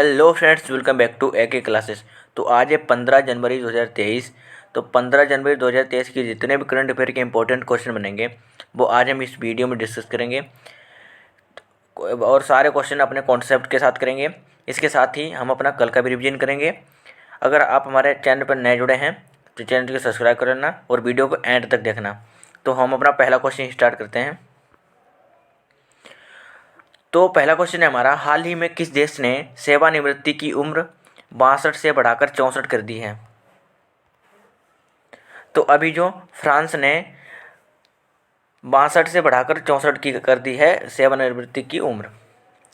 Hello friends, welcome back to A K classes. तो आज है 15 जनवरी 2023। तो 15 जनवरी 2023 के जितने भी करंट अफेयर के इंपॉर्टेंट क्वेश्चन बनेंगे वो आज हम इस वीडियो में डिस्कस करेंगे और सारे क्वेश्चन अपने कॉन्सेप्ट के साथ करेंगे। इसके साथ ही हम अपना कल का भी रिवीजन करेंगे। अगर आप हमारे चैनल पर नए जुड़े हैं तो चैनल को सब्सक्राइब कर लेना और वीडियो को एंड तक देखना। तो हम अपना पहला क्वेश्चन स्टार्ट करते हैं। तो पहला क्वेश्चन है हमारा, हाल ही में किस देश ने सेवानिवृत्ति की उम्र 62 से बढ़ाकर 64 कर दी है? तो अभी जो फ्रांस ने 62 से बढ़ाकर 64 की कर दी है सेवानिवृत्ति की उम्र।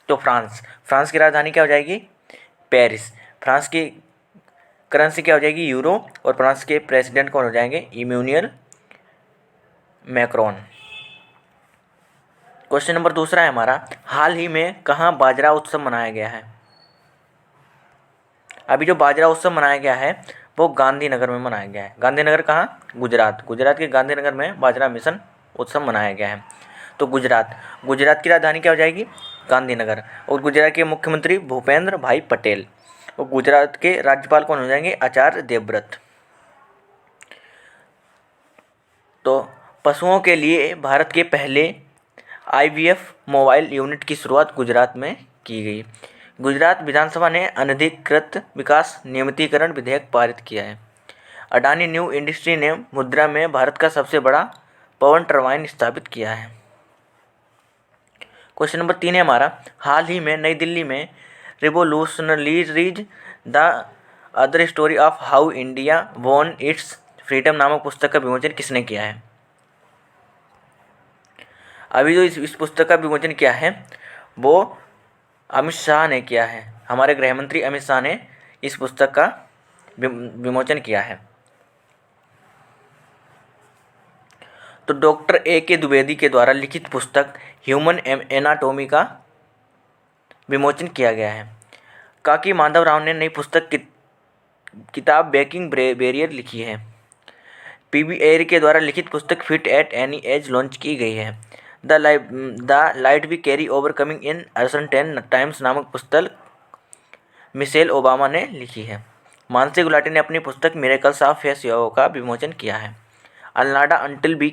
तो फ्रांस की राजधानी क्या हो जाएगी? पेरिस। फ्रांस की करेंसी क्या हो जाएगी? यूरो। और फ्रांस के प्रेसिडेंट कौन हो जाएंगे? Emmanuel Macron. क्वेश्चन नंबर दूसरा है हमारा, हाल ही में कहाँ बाजरा उत्सव मनाया गया है? अभी जो बाजरा उत्सव मनाया गया है वो गांधीनगर में मनाया गया है। गांधीनगर कहाँ? गुजरात के गांधीनगर में बाजरा मिशन उत्सव मनाया गया है। तो गुजरात की राजधानी क्या हो जाएगी? गांधीनगर। और गुजरात के मुख्यमंत्री भूपेंद्र भाई पटेल। और गुजरात के राज्यपाल कौन हो जाएंगे? आचार्य देवव्रत। तो पशुओं के लिए भारत के पहले IVF मोबाइल यूनिट की शुरुआत गुजरात में की गई। गुजरात विधानसभा ने अनधिकृत विकास नियमितीकरण विधेयक पारित किया है। अडानी न्यू इंडस्ट्री ने मुद्रा में भारत का सबसे बड़ा पवन टरबाइन स्थापित किया है। क्वेश्चन नंबर 3 है हमारा, हाल ही में नई दिल्ली में revolutionaries the other story of how India won its freedom नामक पुस्तक का विमोचन किसने किया है? अभी जो इस पुस्तक का विमोचन किया है वो अमित शाह ने किया है। हमारे गृह मंत्री अमित शाह ने इस पुस्तक का विमोचन किया है। तो डॉक्टर A.K. द्विवेदी के द्वारा लिखित पुस्तक ह्यूमन एनाटॉमी का विमोचन किया गया है। काकी माधवराव ने नई पुस्तक किताब ब्रेकिंग बैरियर लिखी है। PB एयर के द्वारा लिखित पुस्तक fit at any age launch की गई है। The light we carry overcoming in uncertain times नामक पुस्तक मिशेल ओबामा ने लिखी है। मानसी गुलाटी ने अपनी पुस्तक मिरेकल्स ऑफ फेस योगा का विमोचन किया है। अलनाडा अंटिल वी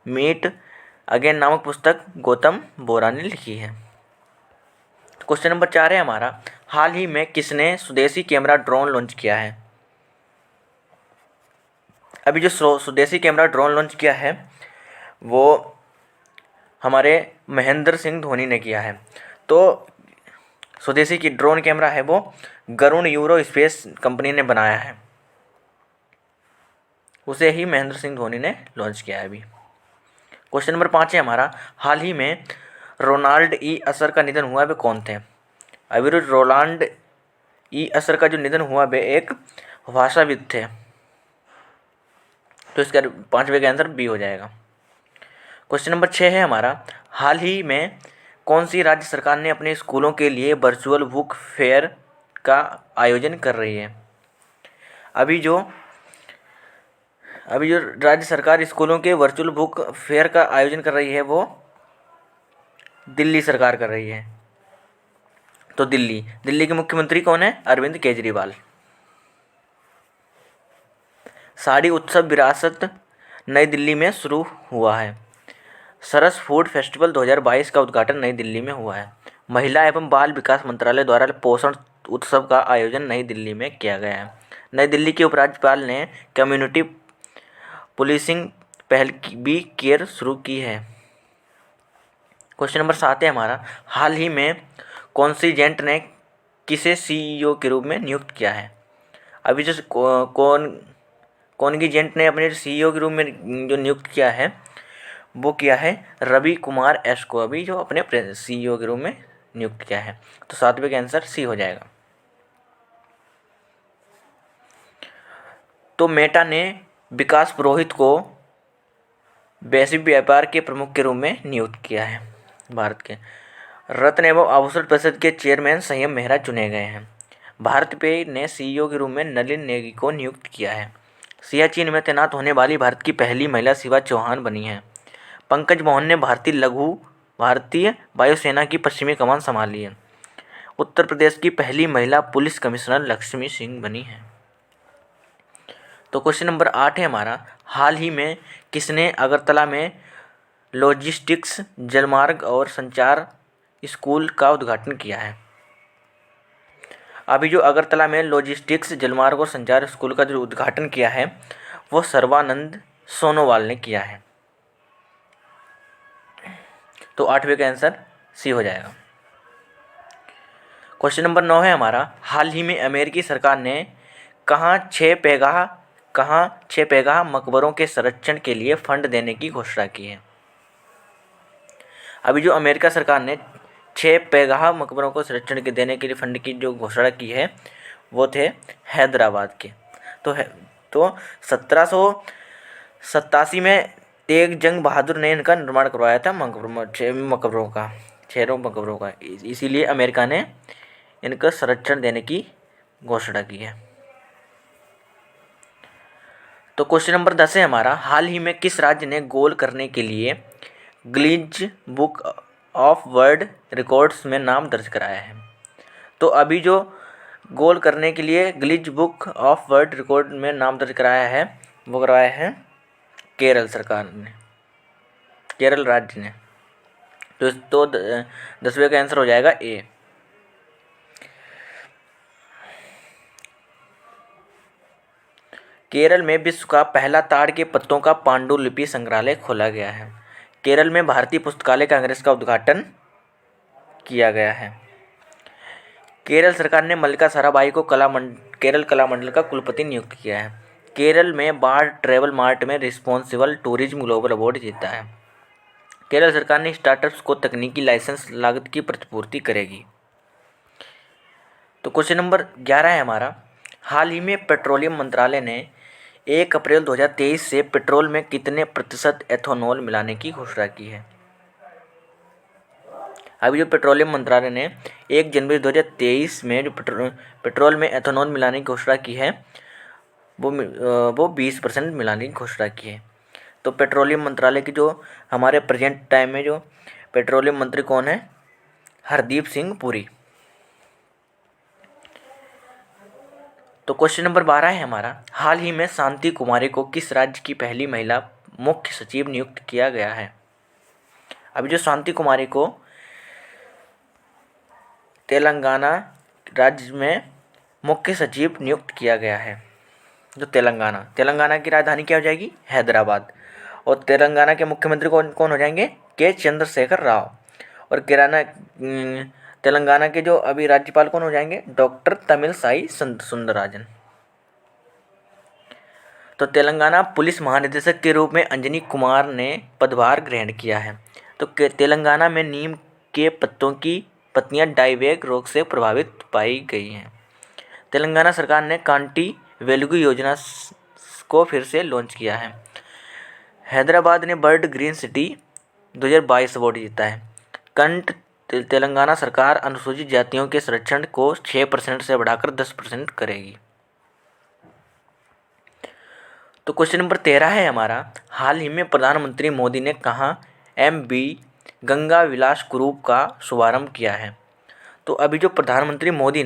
मीट अगेन नामक पुस्तक गौतम बोरा ने लिखी है। क्वेश्चन नंबर 4 है हमारा, हाल ही में किसने स्वदेशी कैमरा ड्रोन लॉन्च किया है? अभी जो स्वदेशी कैमरा ड्रोन लॉन्च किया है वो हमारे महेंद्र सिंह धोनी ने किया है। तो स्वदेशी की ड्रोन कैमरा है वो गरुण यूरो स्पेस कंपनी ने बनाया है। उसे ही महेंद्र सिंह धोनी ने लॉन्च किया है अभी। क्वेश्चन नंबर 5 है हमारा, हाल ही में रोनाल्ड ई असर का निधन हुआ वे कौन थे? अभी रोनाल्ड ई असर का जो निधन हुआ वे एक भाषाविद थे। तो इसका 5वें का आंसर B हो जाएगा। क्वेश्चन नंबर 6 है हमारा, हाल ही में कौन सी राज्य सरकार ने अपने स्कूलों के लिए वर्चुअल बुक फेयर का आयोजन कर रही है? अभी जो राज्य सरकार स्कूलों के वर्चुअल बुक फेयर का आयोजन कर रही है वो दिल्ली सरकार कर रही है। तो दिल्ली के मुख्यमंत्री कौन है? अरविंद केजरीवाल। साड़ी उत्सव विरासत नई दिल्ली में शुरू हुआ है। सरस फूड फेस्टिवल 2022 का उद्घाटन नई दिल्ली में हुआ है। महिला एवं बाल विकास मंत्रालय द्वारा पोषण उत्सव का आयोजन नई दिल्ली में किया गया है। नई दिल्ली के उपराज्यपाल ने कम्युनिटी पुलिसिंग पहल भी केयर शुरू की है। क्वेश्चन नंबर 7 है हमारा, हाल ही में कॉन्स्टिट्यूएंट ने किसे CEO के रूप में नियुक्त किया है? अभी जो कॉन्स्टिट्यूएंट ने अपने CEO के रूप में जो नियुक्त किया है वो किया है रवि कुमार S को अभी जो अपने CEO के रूप में नियुक्त किया है। तो 7वें का आंसर C हो जाएगा। तो मेटा ने विकास पुरोहित को वैश्विक व्यापार के प्रमुख के रूप में नियुक्त किया है। भारत के रत्न एवं आभूषण परिषद के चेयरमैन संयम मेहरा चुने गए हैं। भारत पे ने CEO के रूप में नलिन नेगी को नियुक्त किया है। सियाचिन में तैनात होने वाली भारत की पहली महिला शिवा चौहान बनी है। पंकज मोहन ने भारतीय वायुसेना की पश्चिमी कमान संभाली है। उत्तर प्रदेश की पहली महिला पुलिस कमिश्नर लक्ष्मी सिंह बनी हैं। तो क्वेश्चन नंबर 8 है हमारा, हाल ही में किसने अगरतला में लॉजिस्टिक्स, जलमार्ग और संचार स्कूल का उद्घाटन किया है? अभी जो अगरतला में लॉजिस्टिक्स, जलमार्ग और संचार स्कूल का जो उद्घाटन किया है वो सर्बानंद सोनोवाल ने किया है। तो 8वें का आंसर सी हो जाएगा। क्वेश्चन नंबर 9 है हमारा, हाल ही में अमेरिकी सरकार ने कहाँ छः पैगाह मकबरों के संरक्षण के लिए फंड देने की घोषणा की है? अभी जो अमेरिका सरकार ने 6 पैगाह मकबरों को संरक्षण के देने के लिए फंड की जो घोषणा की है वो थे हैदराबाद के। तो 1787 में तेग जंग बहादुर ने इनका निर्माण करवाया था, छह मकबरों का, इसीलिए अमेरिका ने इनका संरक्षण देने की घोषणा की है। तो क्वेश्चन नंबर 10 है हमारा, हाल ही में किस राज्य ने गोल करने के लिए Guinness book of world records में नाम दर्ज कराया है? तो अभी जो गोल करने के लिए Guinness book of world record में नाम दर्ज कराया है वो करवाया है केरल सरकार ने, केरल राज्य ने। तो 10वें का आंसर हो जाएगा ए। केरल में विश्व का पहला ताड़ के पत्तों का पांडुलिपि संग्रहालय खोला गया है। केरल में भारतीय पुस्तकालय कांग्रेस का उद्घाटन किया गया है। केरल सरकार ने मल्लिका साराभाई को केरल कला मंडल का कुलपति नियुक्त किया है। केरल में बाढ़ ट्रैवल मार्ट में रिस्पॉन्सिबल टूरिज्म ग्लोबल अवार्ड जीता है। केरल सरकार ने स्टार्टअप्स को तकनीकी लाइसेंस लागत की प्रतिपूर्ति करेगी। तो क्वेश्चन नंबर 11 है हमारा, हाल ही में पेट्रोलियम मंत्रालय ने 1 अप्रैल 2023 से पेट्रोल में कितने प्रतिशत एथेनॉल मिलाने की घोषणा की है? अभी जो पेट्रोलियम मंत्रालय ने 1 जनवरी 2023 में जो पेट्रोल में एथेनॉल मिलाने की घोषणा की है वो 20% मिलाने की घोषणा की है। तो पेट्रोलियम मंत्रालय की जो हमारे प्रेजेंट टाइम में जो पेट्रोलियम मंत्री कौन है? हरदीप सिंह पुरी। तो क्वेश्चन नंबर 12 है हमारा, हाल ही में शांति कुमारी को किस राज्य की पहली महिला मुख्य सचिव नियुक्त किया गया है? अभी जो शांति कुमारी को तेलंगाना राज्य में मुख्य सचिव नियुक्त किया गया है। जो तेलंगाना की राजधानी क्या हो जाएगी? हैदराबाद। और तेलंगाना के मुख्यमंत्री कौन हो जाएंगे? के चंद्रशेखर राव। और तेलंगाना के जो अभी राज्यपाल कौन हो जाएंगे? डॉक्टर तमिलसाई सुंदरराजन। तो तेलंगाना पुलिस महानिदेशक के रूप में अंजनी कुमार ने पदभार ग्रहण किया है। तो तेलंगाना में नीम के पत्तों की पत्तियां डायबेटिक रोग से प्रभावित पाई गई हैं। तेलंगाना सरकार ने कांटी वेलुगु योजना को फिर से लॉन्च किया है। हैदराबाद ने बर्ड ग्रीन सिटी 2022 अवार्ड जीता है। तेलंगाना सरकार अनुसूचित जातियों के संरक्षण को 6% से बढ़ाकर 10% करेगी। तो क्वेश्चन नंबर 13 है हमारा, हाल ही में प्रधानमंत्री मोदी ने कहाँ MB गंगा विलास ग्रुप का शुभारंभ किया है? तो अभी जो प्रधानमंत्री मोदी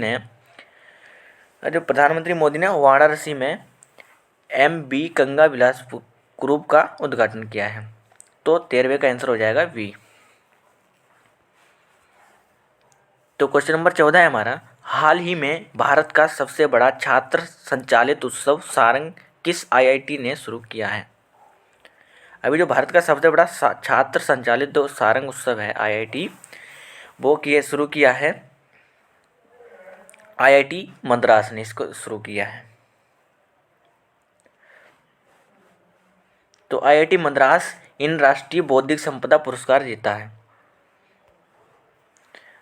ने वाराणसी में MB गंगा विलास ग्रुप का उद्घाटन किया है। तो 13वें का आंसर हो जाएगा बी। तो क्वेश्चन नंबर 14 है हमारा, हाल ही में भारत का सबसे बड़ा छात्र संचालित उत्सव सारंग किस IIT ने शुरू किया है? अभी जो भारत का सबसे बड़ा छात्र संचालित जो सारंग उत्सव है IIT, वो शुरू किया है IIT मद्रास ने इसको शुरू किया है। तो IIT मद्रास इन राष्ट्रीय बौद्धिक संपदा पुरस्कार जीता है।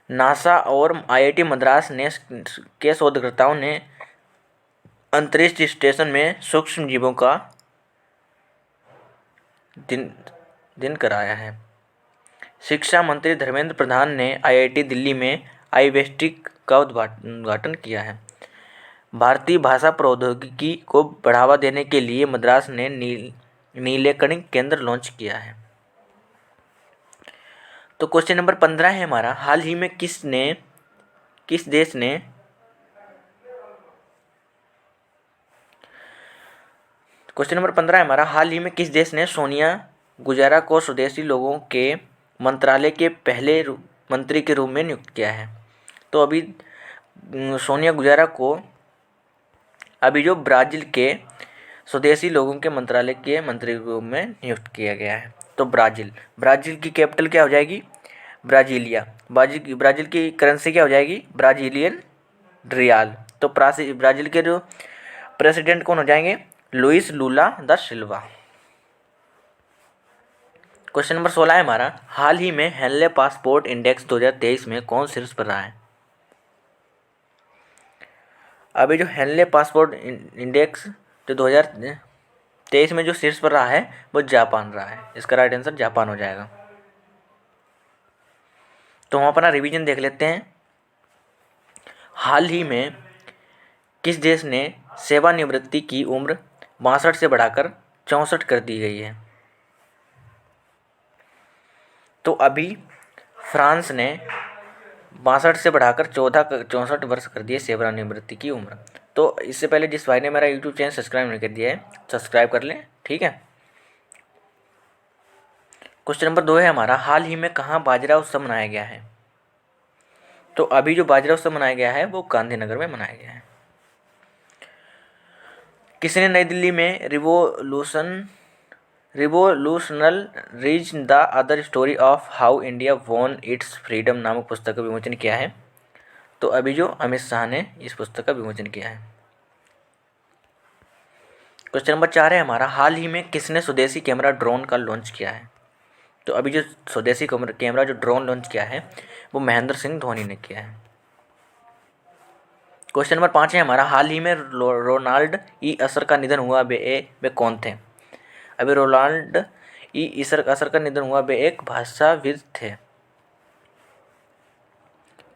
नासा और IIT मद्रास ने के शोधकर्ताओं ने अंतरिक्ष स्टेशन में सूक्ष्म जीवों का दिन कराया है। शिक्षा मंत्री धर्मेंद्र प्रधान ने IIT दिल्ली में आईवेस्टिक का उद्घाटन किया है। भारतीय भाषा प्रौद्योगिकी को बढ़ावा देने के लिए मद्रास ने नीलेकणी केंद्र लॉन्च किया है। तो क्वेश्चन नंबर 15 है हमारा, हाल ही में किस देश ने क्वेश्चन नंबर 15 है हमारा, हाल ही में किस देश ने सोनिया गुजारा को स्वदेशी लोगों के मंत्रालय के पहले मंत्री के रूप में नियुक्त किया है? तो अभी सोनिया गुजारा को अभी जो ब्राज़ील के स्वदेशी लोगों के मंत्रालय के मंत्री के रूप में नियुक्त किया गया है। तो ब्राज़ील की कैपिटल क्या हो जाएगी? ब्राज़ीलिया। ब्राज़ील की करेंसी क्या हो जाएगी? ब्राज़ीलियन रियाल। तो ब्राज़ील के जो प्रेसिडेंट कौन हो जाएंगे? लुइस लूला दा सिल्वा। क्वेश्चन नंबर 16 है हमारा, हाल ही में हेनले पासपोर्ट इंडेक्स 2023 में कौन शीर्ष पर रहा है? अभी जो हेनले पासपोर्ट इंडेक्स जो 2023 में जो शीर्ष पर रहा है वो जापान रहा है। इसका राइट आंसर जापान हो जाएगा। तो हम अपना रिवीजन देख लेते हैं। हाल ही में किस देश ने सेवानिवृत्ति की उम्र 62 से बढ़ाकर 64 कर दी गई है? तो अभी फ्रांस ने 62 से बढ़ाकर 64 वर्ष कर दिए सेवानिवृत्ति की उम्र। तो इससे पहले जिस भाई ने मेरा यूट्यूब चैनल सब्सक्राइब नहीं कर दिया है, सब्सक्राइब कर लें, ठीक है। क्वेश्चन नंबर 2 है हमारा, हाल ही में कहाँ बाजरा उत्सव मनाया गया है? तो अभी जो बाजरा उत्सव मनाया गया है वो गांधीनगर में मनाया गया है। किसने नई दिल्ली में revolutional reach the other story of how India won its freedom नामक पुस्तक का विमोचन किया है? तो अभी जो अमित शाह ने इस पुस्तक का विमोचन किया है। क्वेश्चन नंबर 4 है हमारा, हाल ही में किसने स्वदेशी कैमरा ड्रोन का लॉन्च किया है? तो अभी जो स्वदेशी कैमरा जो ड्रोन लॉन्च किया है वो महेंद्र सिंह धोनी ने किया है। क्वेश्चन नंबर 5 है हमारा, हाल ही में रोनाल्ड ई असर का निधन हुआ वे कौन थे? अभी रोनाल्ड ई असर का निधन हुआ वे एक भाषाविद थे।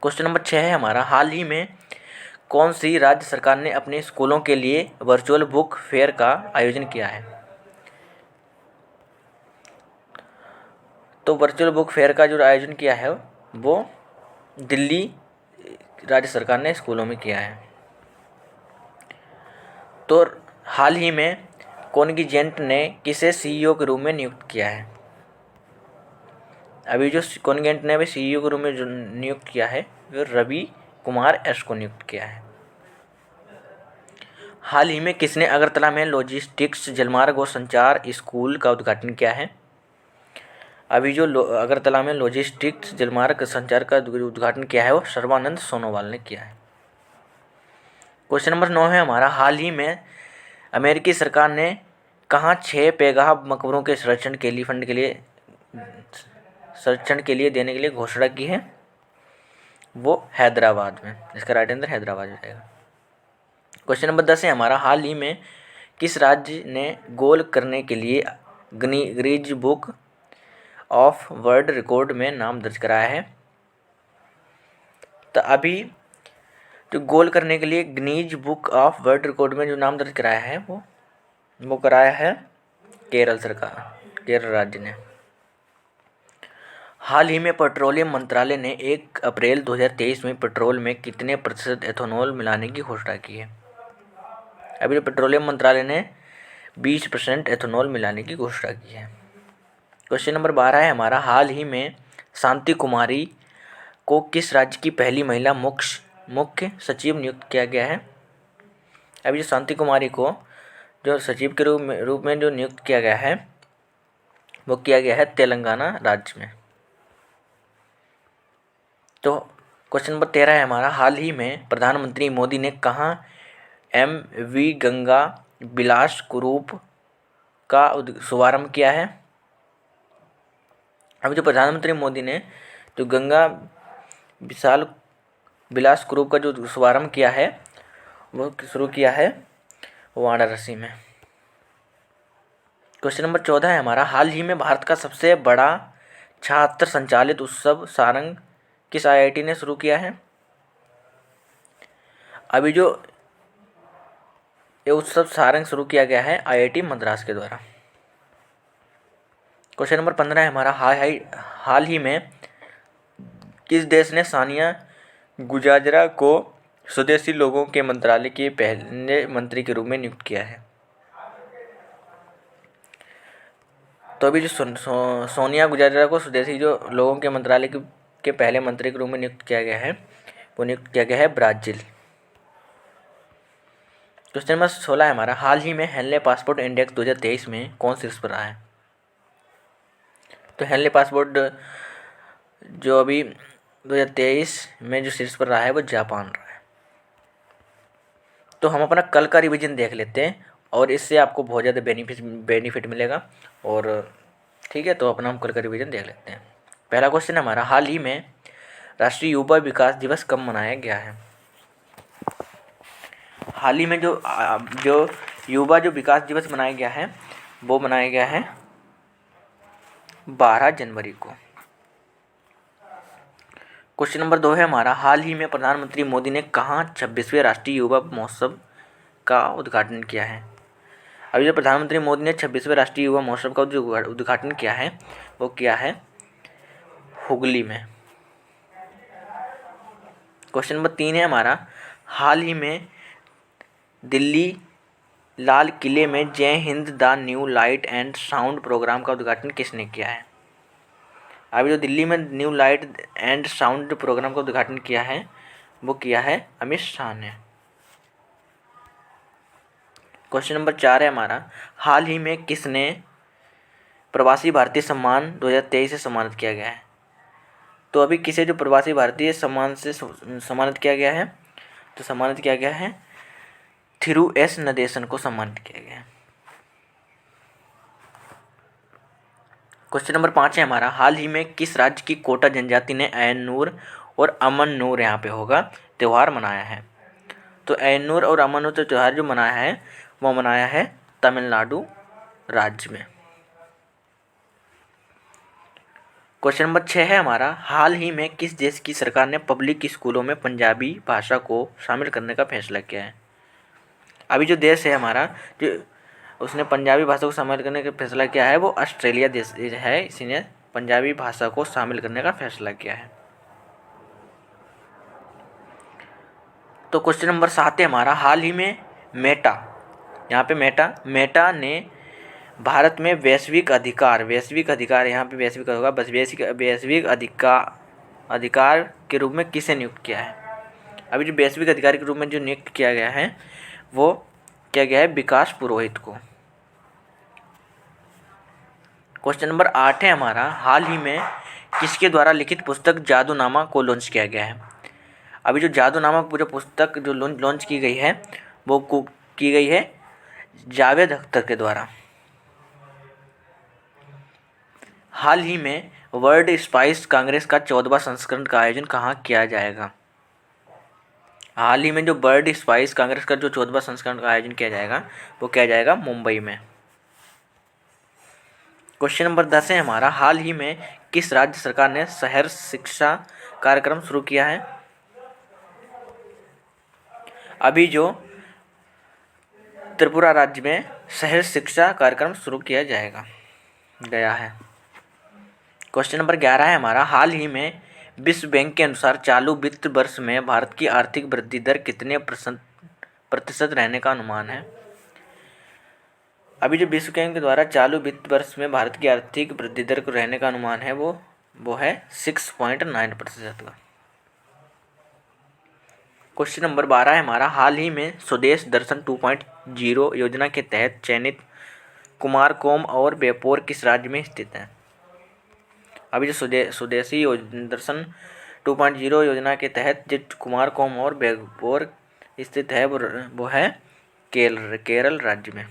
क्वेश्चन नंबर 6 है हमारा, हाल ही में कौन सी राज्य सरकार ने अपने स्कूलों के लिए वर्चुअल बुक फेयर का आयोजन किया है? तो वर्चुअल बुक फेयर का जो आयोजन किया है वो दिल्ली राज्य सरकार ने स्कूलों में किया है। तो हाल ही में कॉन्गिजेंट ने किसे सीईओ के रूप में नियुक्त किया है? अभी जो कॉन्गिजेंट ने भी सीईओ के रूप में जो नियुक्त किया है वो रवि कुमार एस को नियुक्त किया है। हाल ही में किसने अगरतला में लॉजिस्टिक्स जलमार्ग और संचार स्कूल का उद्घाटन किया है? अभी जो अगरतला में लॉजिस्टिक्स जलमार्ग संचार का उद्घाटन किया है वो सर्बानंद सोनोवाल ने किया है। क्वेश्चन नंबर 9 है हमारा, हाल ही में अमेरिकी सरकार ने कहाँ 6 पैगाह मकबरों के संरक्षण के लिए देने के लिए घोषणा की है? वो हैदराबाद में। इसका राइट आंसर हैदराबाद हो जाएगा। क्वेश्चन नंबर 10 है हमारा, हाल ही में किस राज्य ने गोल करने के लिए Guinness book of world record में नाम दर्ज कराया है? तो अभी जो गोल करने के लिए Guinness book of world record में जो नाम दर्ज कराया है वो कराया है केरल राज्य ने। हाल ही में पेट्रोलियम मंत्रालय ने 1 अप्रैल 2023 में पेट्रोल में कितने प्रतिशत एथेनॉल मिलाने की घोषणा की है? अभी जो पेट्रोलियम मंत्रालय ने 20% एथेनॉल मिलाने की घोषणा की है। क्वेश्चन नंबर 12 है हमारा, हाल ही में शांति कुमारी को किस राज्य की पहली महिला मुख्य सचिव नियुक्त किया गया है? अभी जो शांति कुमारी को जो सचिव के रूप में जो नियुक्त किया गया है वो किया गया है तेलंगाना राज्य में। तो क्वेश्चन नंबर 13 है हमारा, हाल ही में प्रधानमंत्री मोदी ने कहाँ MV गंगा बिलास कुरूप का शुभारंभ किया है? अभी जो प्रधानमंत्री मोदी ने जो गंगा बिलास कुरूप का जो शुभारंभ किया है वो शुरू किया है वाराणसी में। क्वेश्चन नंबर 14 है हमारा, हाल ही में भारत का सबसे बड़ा छात्र संचालित उत्सव सारंग किस IIT ने शुरू किया है? अभी जो ये उत्सव सारंग शुरू किया गया है IIT मद्रास के द्वारा। क्वेश्चन नंबर 15 है हमारा, हाल ही में किस देश ने सानिया गुजाजरा को स्वदेशी लोगों के मंत्रालय के पहले मंत्री के रूप में नियुक्त किया है? तो अभी जो सोनिया गुजाजरा को स्वदेशी जो लोगों के मंत्रालय के पहले मंत्री के रूप में नियुक्त किया गया है, वो नियुक्त किया गया है ब्राज़ील। क्वेश्चन नंबर 16 है हमारा, हाल ही में हेनले पासपोर्ट इंडेक्स 2023 में कौन शीर्ष पर रहा है? तो हेनले पासपोर्ट जो अभी 2023 में जो शीर्ष पर रहा है वो जापान रहा है। तो हम अपना कल का रिवीजन देख लेते हैं और इससे आपको बहुत ज़्यादा बेनिफिट मिलेगा। और ठीक है, तो अपना हम कल का रिवीजन देख लेते हैं। पहला क्वेश्चन हमारा, हाल ही में राष्ट्रीय युवा विकास दिवस कब मनाया गया है? हाल ही में जो युवा जो विकास दिवस मनाया गया है वो मनाया गया है 12 जनवरी को। क्वेश्चन नंबर 2 है हमारा, हाल ही में प्रधानमंत्री मोदी ने कहाँ 26वें राष्ट्रीय युवा महोत्सव का उद्घाटन किया है? अभी जो प्रधानमंत्री मोदी ने 26वें राष्ट्रीय युवा महोत्सव का जो उद्घाटन किया है वो किया है हुगली में। क्वेश्चन नंबर 3 है हमारा, हाल ही में दिल्ली लाल किले में Jai Hind the new light and sound program का उद्घाटन किसने किया है? अभी जो दिल्ली में new light and sound program का उद्घाटन किया है वो किया है अमित शाह ने। क्वेश्चन नंबर 4 है हमारा, हाल ही में किसने प्रवासी भारतीय सम्मान 2023 से सम्मानित किया गया है? तो अभी किसे जो प्रवासी भारतीय सम्मान से सम्मानित किया गया है? तो सम्मानित किया गया है थिरु एस नदेसन को सम्मानित किया गया है। क्वेश्चन नंबर 5 है हमारा, हाल ही में किस राज्य की कोटा जनजाति ने ऐन-नूर और अमन-नूर यहाँ पे होगा त्यौहार मनाया है? तो ऐन-नूर और अमन-नूर त्यौहार जो मनाया है वो मनाया है तमिलनाडु राज्य में। क्वेश्चन नंबर 6 है हमारा, हाल ही में किस देश की सरकार ने पब्लिक स्कूलों में पंजाबी भाषा को शामिल करने का फैसला किया है? अभी जो देश है हमारा जो उसने पंजाबी भाषा को शामिल करने का फैसला किया है वो ऑस्ट्रेलिया देश है। इसी ने पंजाबी भाषा को शामिल करने का फैसला किया है। तो क्वेश्चन नंबर 7 है हमारा, हाल ही में मेटा, यहाँ पे मेटा ने भारत में वैश्विक अधिकार यहाँ पे वैश्विक होगा, बस वैश्विक अधिकार के रूप में किसे नियुक्त किया है? अभी जो वैश्विक अधिकारी के रूप में जो नियुक्त किया गया है वो किया गया है विकास पुरोहित को। क्वेश्चन नंबर 8 है हमारा, हाल ही में किसके द्वारा लिखित पुस्तक जादूनामा को लॉन्च किया गया है? अभी जो जादूनामा जो पुस्तक जो लॉन्च की गई है वो की गई है जावेद अख्तर के द्वारा। हाल ही में वर्ल्ड स्पाइस कांग्रेस का 14वां संस्करण का आयोजन कहाँ किया जाएगा? हाल ही में जो वर्ल्ड स्पाइस कांग्रेस का जो 14वां संस्करण का आयोजन किया जाएगा वो किया जाएगा मुंबई में। क्वेश्चन नंबर 10 है हमारा, हाल ही में किस राज्य सरकार ने शहर शिक्षा कार्यक्रम शुरू किया है? अभी जो त्रिपुरा राज्य में शहर शिक्षा कार्यक्रम शुरू किया गया है। क्वेश्चन नंबर 11 है हमारा, हाल ही में विश्व बैंक के अनुसार चालू वित्त वर्ष में भारत की आर्थिक वृद्धि दर कितने प्रतिशत रहने का अनुमान है? अभी जो विश्व बैंक के द्वारा चालू वित्त वर्ष में भारत की आर्थिक वृद्धि दर को रहने का अनुमान है वो है 6.9% का। क्वेश्चन नंबर 12 है हमारा, हाल ही में स्वदेश दर्शन 2.0 योजना के तहत चयनित कुमारकोम और बेपोर किस राज्य में स्थित है? अभी जो स्वदेशी दर्शन 2.0 योजना के तहत जो कुमारकोम और बेपोर स्थित है वो है केरल राज्य में।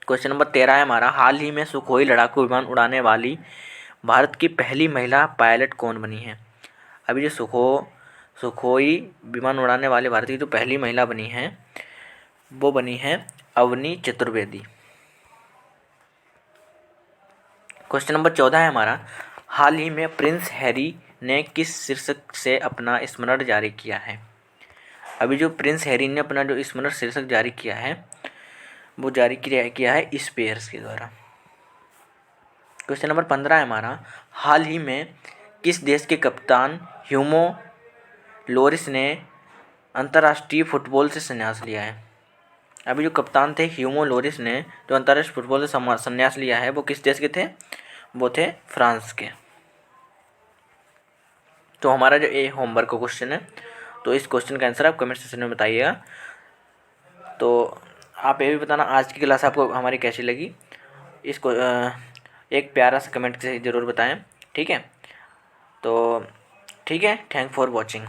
क्वेश्चन नंबर 13 है हमारा, हाल ही में सुखोई लड़ाकू विमान उड़ाने वाली भारत की पहली महिला पायलट कौन बनी है? अभी जो सुखोई विमान उड़ाने वाले भारत की जो पहली महिला बनी है वो बनी है अवनी चतुर्वेदी। क्वेश्चन नंबर 14 है हमारा, हाल ही में प्रिंस हैरी ने किस शीर्षक से अपना स्मरण जारी किया है? अभी जो प्रिंस हैरी ने अपना जो स्मरण शीर्षक जारी किया है वो जारी किया है स्पेयर्स के द्वारा। क्वेश्चन नंबर 15 है हमारा, हाल ही में किस देश के कप्तान ह्यूगो लोरिस ने अंतर्राष्ट्रीय फुटबॉल से संन्यास लिया है? अभी जो कप्तान थे ह्यूगो लोरिस ने जो अंतर्राष्ट्रीय फुटबॉल से संन्यास लिया है वो किस देश के थे? वो थे फ्रांस के। तो हमारा जो ये होमवर्क का क्वेश्चन है, तो इस क्वेश्चन का आंसर आप कमेंट सेक्शन में बताइएगा। तो आप ये भी बताना आज की क्लास आपको हमारी कैसी लगी, इसको एक प्यारा सा कमेंट से ज़रूर बताएं, ठीक है? तो ठीक है, थैंक फॉर वॉचिंग।